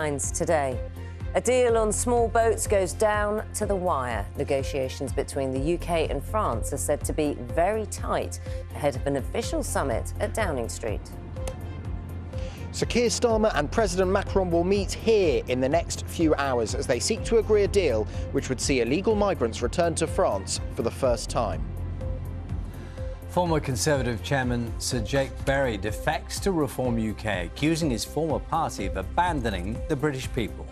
Today. A deal on small boats goes down to the wire. Negotiations between the UK and France are said to be very tight ahead of an official summit at Downing Street. So Keir Starmer and President Macron will meet here in the next few hours as they seek to agree a deal which would see illegal migrants return to France for the first time. Former Conservative chairman Sir Jake Berry defects to Reform UK, accusing his former party of abandoning the British people.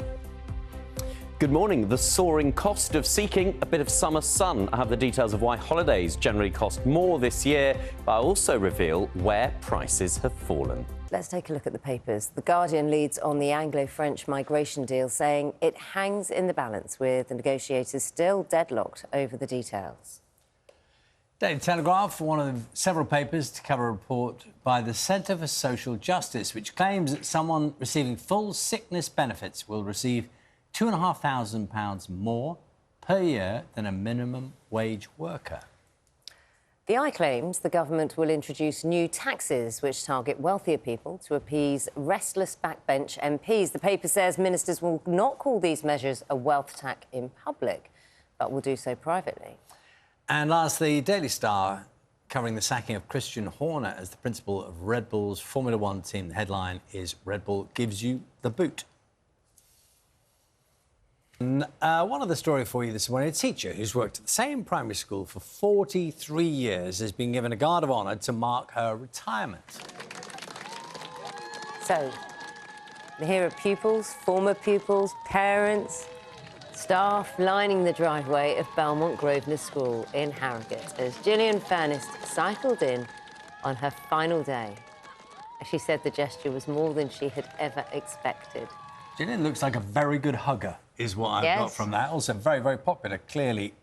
Good morning. The soaring cost of seeking a bit of summer sun. I have the details of why holidays generally cost more this year, but I also reveal where prices have fallen. Let's take a look at the papers. The Guardian leads on the Anglo-French migration deal, saying it hangs in the balance, with the negotiators still deadlocked over the details. Daily Telegraph, one of several papers to cover a report by the Centre for Social Justice, which claims that someone receiving full sickness benefits will receive £2,500 more per year than a minimum wage worker. The Eye claims the government will introduce new taxes which target wealthier people to appease restless backbench MPs. The paper says ministers will not call these measures a wealth tax in public, but will do so privately. And lastly, Daily Star, covering the sacking of Christian Horner as the principal of Red Bull's Formula One team. The headline is Red Bull gives you the boot. One other story for you this morning. A teacher who's worked at the same primary school for 43 years has been given a Guard of Honour to mark her retirement. So, here are pupils, former pupils, parents, staff lining the driveway of Belmont Grosvenor School in Harrogate as Gillian Furness cycled in on her final day. She said the gesture was more than she had ever expected. Gillian looks like a very good hugger, is what I've got from that. Also very, very popular, clearly.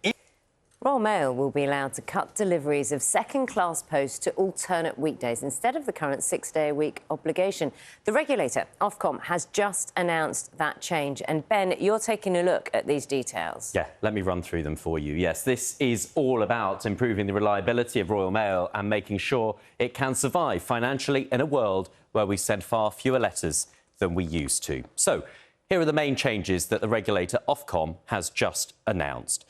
Royal Mail will be allowed to cut deliveries of second-class post to alternate weekdays instead of the current 6-day-a-week obligation. The regulator, Ofcom, has just announced that change. And, Ben, you're taking a look at these details. Yeah, let me run through them for you. Yes, this is all about improving the reliability of Royal Mail and making sure it can survive financially in a world where we send far fewer letters than we used to. So, here are the main changes that the regulator, Ofcom, has just announced.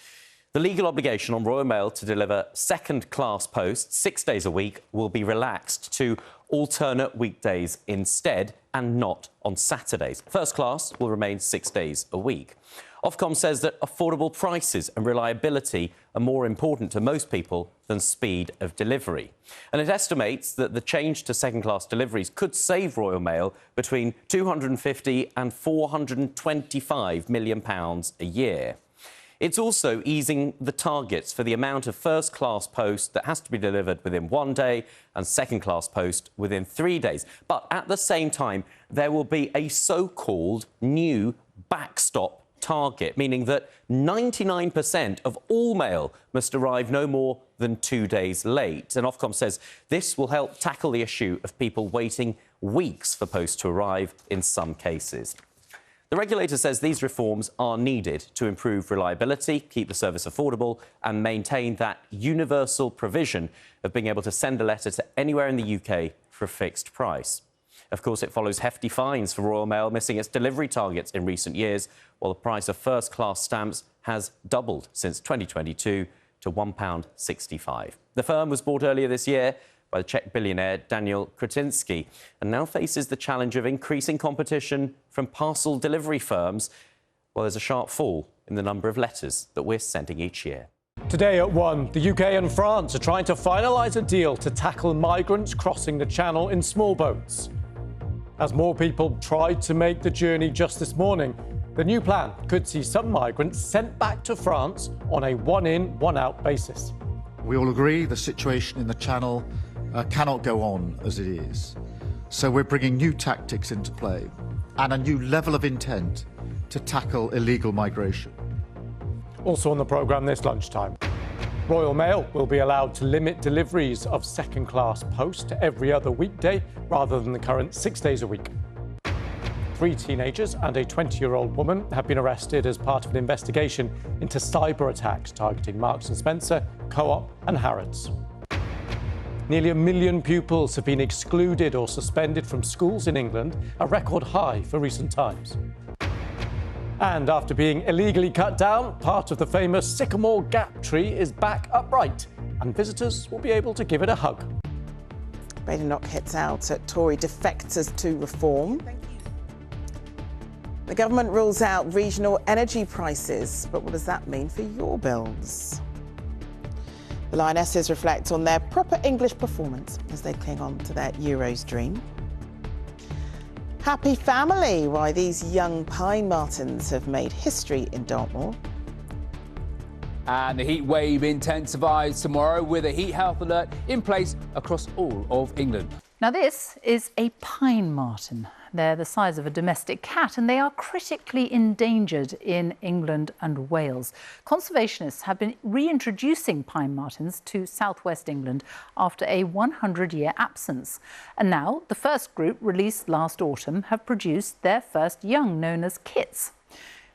The legal obligation on Royal Mail to deliver second-class post 6 days a week will be relaxed to alternate weekdays instead and not on Saturdays. First class will remain 6 days a week. Ofcom says that affordable prices and reliability are more important to most people than speed of delivery. And it estimates that the change to second-class deliveries could save Royal Mail between £250 and £425 million a year. It's also easing the targets for the amount of first-class post that has to be delivered within 1 day and second-class post within 3 days. But at the same time, there will be a so-called new backstop target, meaning that 99% of all mail must arrive no more than 2 days late. And Ofcom says this will help tackle the issue of people waiting weeks for post to arrive in some cases. The regulator says these reforms are needed to improve reliability, keep the service affordable and maintain that universal provision of being able to send a letter to anywhere in the UK for a fixed price. Of course, it follows hefty fines for Royal Mail missing its delivery targets in recent years, while the price of first-class stamps has doubled since 2022 to £1.65. The firm was bought earlier this year by the Czech billionaire Daniel Kretinsky and now faces the challenge of increasing competition from parcel delivery firms, while there's a sharp fall in the number of letters that we're sending each year. Today at 1, the UK and France are trying to finalise a deal to tackle migrants crossing the Channel in small boats. As more people tried to make the journey just this morning, the new plan could see some migrants sent back to France on a one-in, one-out basis. We all agree the situation in the Channel cannot go on as it is. So we're bringing new tactics into play and a new level of intent to tackle illegal migration. Also on the programme this lunchtime, Royal Mail will be allowed to limit deliveries of second-class post to every other weekday rather than the current 6 days a week. 3 teenagers and a 20-year-old woman have been arrested as part of an investigation into cyber attacks targeting Marks & Spencer, Co-op and Harrods. Nearly 1 million pupils have been excluded or suspended from schools in England, a record high for recent times. And after being illegally cut down, part of the famous Sycamore Gap tree is back upright, and visitors will be able to give it a hug. Badenoch hits out at Tory defectors to reform. The government rules out regional energy prices, but what does that mean for your bills? The Lionesses reflect on their proper English performance as they cling on to their Euros dream. Happy family, why these young pine martens have made history in Dartmoor. And the heat wave intensifies tomorrow with a heat health alert in place across all of England. Now this is a pine marten. They're the size of a domestic cat and they are critically endangered in England and Wales. Conservationists have been reintroducing pine martens to southwest England after a 100-year absence. And now the first group, released last autumn, have produced their first young, known as kits.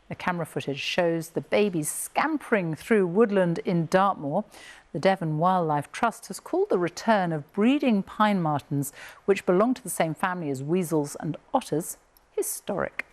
The camera footage shows the babies scampering through woodland in Dartmoor. The Devon Wildlife Trust has called the return of breeding pine martens, which belong to the same family as weasels and otters, historic.